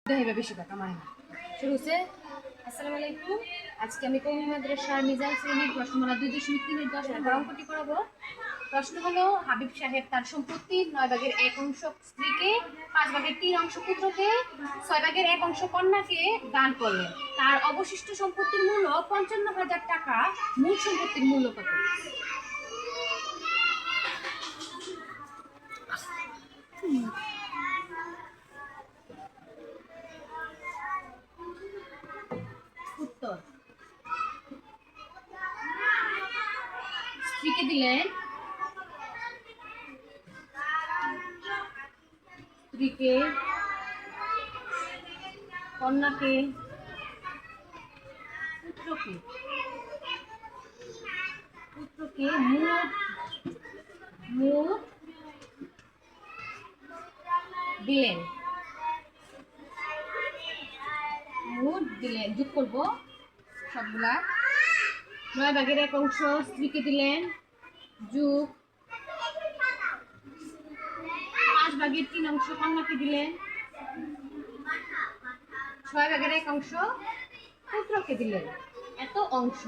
দেখাইবা বেশি কথা মানে না শুরু হচ্ছে। আসসালামু আলাইকুম। আজকে আমি কওমি মাদ্রাসার মিজান শ্রেণীর প্রশ্নমালা 2.3-10 এর অঙ্কটি করাবো। প্রশ্ন হলো, হাবিব সাহেব তার সম্পত্তির 9/1 স্ত্রীকে, 5/3 পুত্রকে, 6/1 কন্যাকে দান করলেন। তার অবশিষ্ট সম্পত্তির মূল্য 55,000 টাকা। মোট সম্পত্তির মূল্য কত? উত্তর, স্ত্রীকে দিলেন, স্ত্রীকে, কন্যাকে, পুত্রকে, পুত্রকে মোট মোট দিলেন, মোট দিলেন, যোগ করবো সবগুলা। 9/1 স্ত্রীকে দিলেন, যোগ 5/3 কন্যাকে দিলেন, 6/1 পুত্রকে দিলেন। এত অংশ।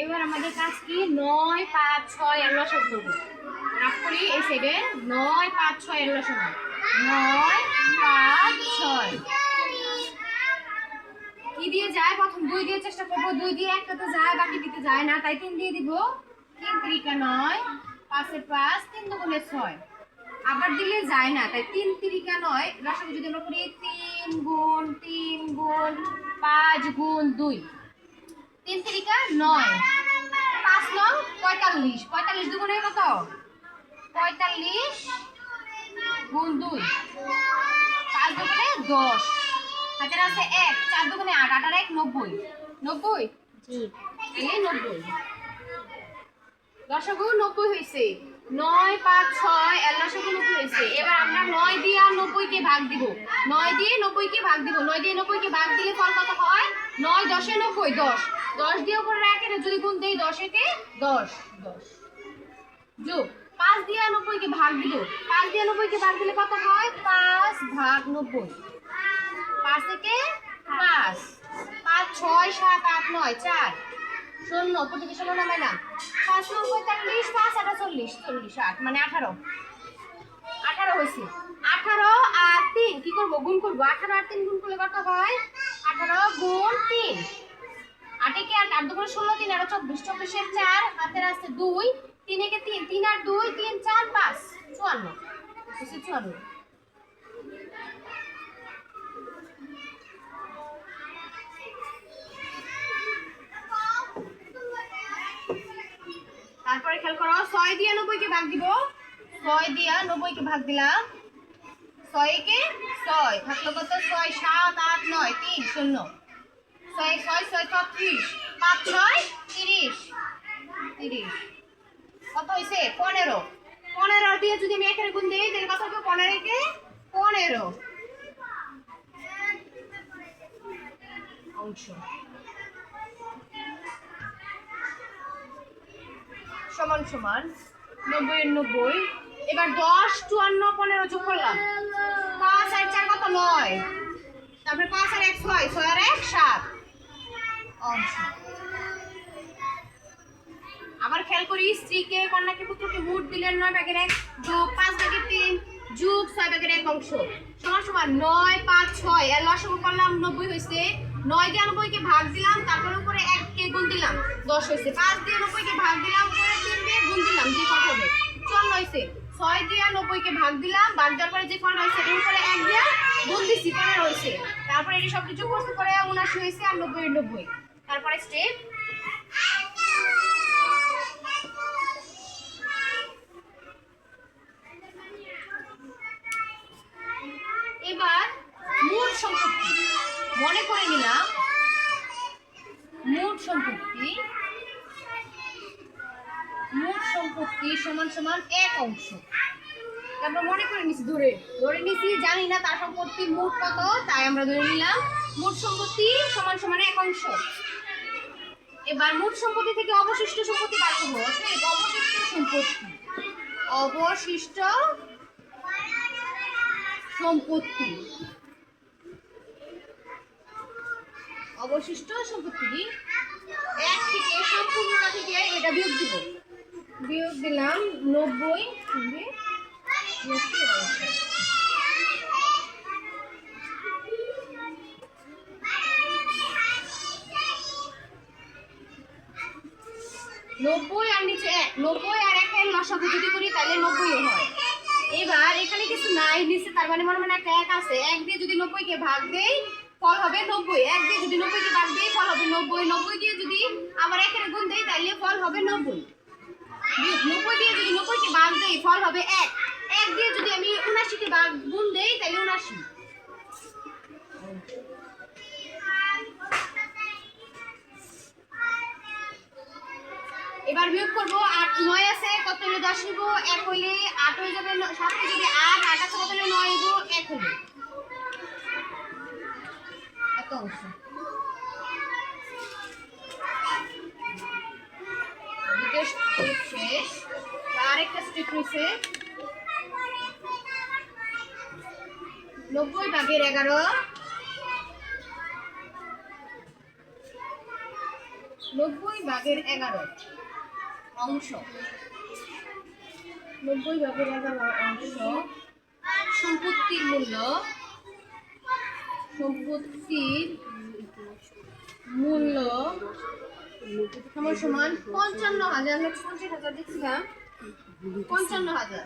এবার আমাদের কাজ কি? 9, 5, 6 এর লসাগু করব। রাখ করি এই সাইডে। 9, 5, 6 এর লসাগু। 9, 5, 6 কি দিয়ে যায়? প্রথম 2 দিয়ে চেষ্টা করব। 2 দিয়ে একটাতে যায়, বাকি দিতে যায় না, তাই 3 দিয়ে দিব। 3 3 9, 5 এর 5, 3 2 6। আবার দিলে যায় না, তাই 3 3 9 লসাগু যদি আমরা করি 3 গুণ 3 গুণ 5 গুণ 2, 3 3 9, 5 9 45। 45 দুগুণে কত? 45 গুণ 2, 5 দুগুণে 10। হাতের আছে 1, 4 দুগুণে 8, 8 আর 1 90। 90 জি, এই 90। লসাগু 90 হয়েছে। 9, 5, 6 এর লসাগু 90 হয়েছে। এবার আমরা 9 দিয়ে 90 কে ভাগ দিব। 9 দিয়ে 90 কে ভাগ দিব। 9 দিয়ে 90 কে ভাগ দিলে ফল কত হয়? 9 10 এ 90, 10। 10 দিয়ে উপরে রাখে যদি গুণ দেই 10 একে 10, 10 যোগ 5 দিয়ে 90 কে ভাগ দিব। 5 দিয়ে 90 কে ভাগ দিলে কত হয়? 5 ভাগ 90। 5 থেকে 5, 5 6 7 8 9 4 শূন্য, প্রতিটি শূন্য নামাই না। 5 9 45, 5 8 40, 40 8 মানে 18। 18 হয়েছে। 18 আর 3 কি করব? গুণ করব। 18 আর 3 গুণ করলে কত হয়? 18 গুণ 3, 8 একে 8, 8 দুগুণে 16, 3 আর 24, 24 এর 4, হাতের আছে 2, 3 একে 3, 3 আর 2, 3 4 5, 54। 54। তারপরে খেয়াল করো, 6 দিয়ে 90 কে ভাগ দিব। 6 দিয়ে 90 কে ভাগ দিলাম। 6 কে 6 থাকলো কত? 6 7 8 9 3 0। 6 6 6 36, 5 6 30, 30 কত হইছে? 15। 15 দিয়ে যদি আমি একের গুণ দেই তাহলে কত হবে? 15 কে 15 অংশ সমান সমান 90 এর 90। এবার 10 54 15 যোগ করলাম। 5 আর 4 কত? 9। তারপরে 5 আর 1 6, 6 আর 1 7 অংশ। আবার খেয়াল করি, স্ত্রীকে, কন্যাকে, পুত্রকে মোট দিলেন 9/1 যোগ 5/3 যোগ 6/1 অংশ সমান সমান 9 5 6 এর লসাগু করলাম 90 হয়েছে। 9 দিয়ে 90 কে ভাগ দিলাম, তারপরে উপরে 1 কে গুণ দিলাম, 10 হয়েছে। 5 দিয়ে 90 কে ভাগ দিলাম, উপরে 3 দিয়ে গুণ দিলাম, যে কত হবে? 54 হয়েছে। 6 দিয়ে 90 কে ভাগ দিলাম, ভাগ দেওয়ার পরে যে ফল হয়েছে এর উপরে 1 দিয়ে গুণ দিছি, 15 হয়েছে। তারপরে এই সব কিছু করতে করে 79 হয়েছে আর 90 এর 90। তারপরে স্টেপ এবার মোট সম্পত্তি মনে করে নিলাম। মোট সম্পত্তি সমান সমান 1 অংশ। আমরা মনে করে নিছি, ধরে নিছি, জানি না তার সম্পত্তির মোট কত, তাই আমরা ধরে নিলাম মোট সম্পত্তি সমান সমান 1 অংশ। এবার মোট সম্পত্তি থেকে অবশিষ্ট সম্পত্তি বার করব। অবশিষ্ট সম্পত্তি, অবশিষ্ট সম্পত্তি, অবশিষ্ট সম্পত্তি কি 1 থেকে সম্পূর্ণটা থেকে এটা বিয়োগ দিব, বিয়োগ দিলাম 90 দিয়ে 90 আর নিচে 1, 90 আর 1 এর লসাগু যদি করি তাহলে 90 হয়। এবার এখানে কিছু নাই নিচে, তার মানে মনে মনে একটা 1 আছে, 1 দিয়ে যদি 90 কে ভাগ দেই ফল হবে 90, 1 দিয়ে যদি 90 কে ভাগ দেই ফল হবে 90, 90 দিয়ে যদি আবার 1 এর গুণ দেই তাহলে ফল হবে 90, 90 দিয়ে যদি 90 কে ভাগ দেই ফল হবে 1, 1 দিয়ে যদি আমি 79 কে ভাগ গুণ দেই তাহলে 79। এবার বিয়োগ করব, 8 9 আছে, কত হলো 10 নিব, 1 হইলে 8 হয়ে যাবে, 7 কে যদি 8 8 আছে কত হলো 9 নিব, 1 হলো এত অংশ। দ্বিতীয় স্টেপ শেষ, আরেকটা স্টেপ রয়েছে 90 ভাগের 11, 90 ভাগের 11 অংশ, 90 ভাগের 11 অংশ সম্পত্তির মূল্য, সম্পত্তির মূল্য সমান সমান 55,000, 50,000 দেখছিলাম 55,000,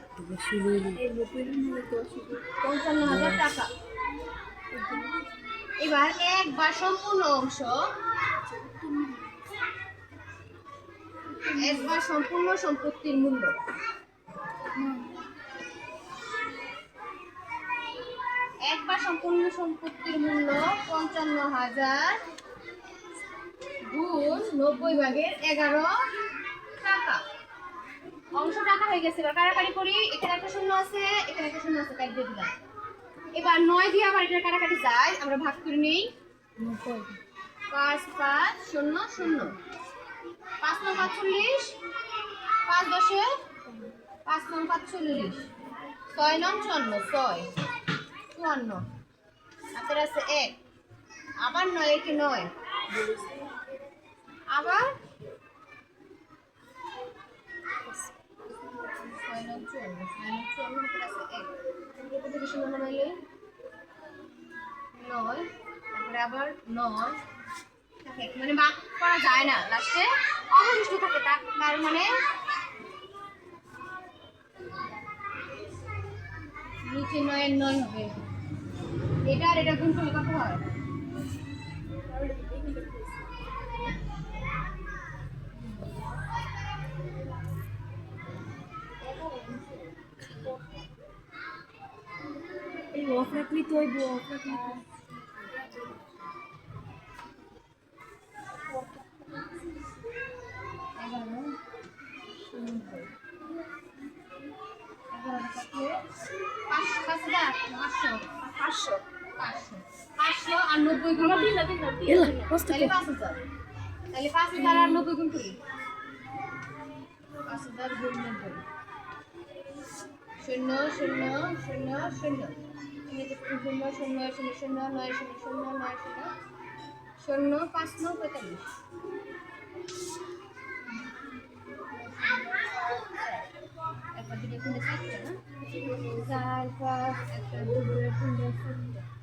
55,000 টাকা। এবার 1 বা সম্পূর্ণ অংশ, 1 বা সম্পূর্ণ সম্পত্তির মূল্য, 1 বা সম্পূর্ণ সম্পত্তির মূল্য 55,000 গুণ 90 ভাগের 11 টাকা। অংশ টাকা হয়ে গেছে। এবার কাটাকাটি করি, এখানে একটা শূন্য আছে, এখানে একটা শূন্য আছে, কাট দিয়ে দিলাম। এবার 9 দিয়ে আবার এটা কাটাকাটি যায়, আমরা ভাগ করে নিই 5 5 0 0, 5 9 45, 5 10 5 9 45, 6 9 54, 6 54, হাতের আছে 1, আবার 9 একে 9, আবার 6 9 54, 6 9 54, হাতের আছে 1, কত থেকে শূন্য নামাইলে 9, তারপরে আবার 9 থাকে, মানে ভাগ করা যায় না, লাস্টে অবশিষ্ট থাকে, তার মানে নিচে 9 এর 9 হবে। এটা আর এটা গুণ করলে কত হয়? এই অফ রাখলি তো ওই অফ রাখলি তো। আর 90 গুণ তাহলে 5,000, তাহলে 5,000 আর 90 গুণ করি, 5,000 গুণ 90, 0 0 0 0, এখানে 0 0 0 0 9 0 0 9 0 0 5 9 45, একটা দিকে কোণে থাকছে না, 4 5 একটা 2 3 4 টাকা।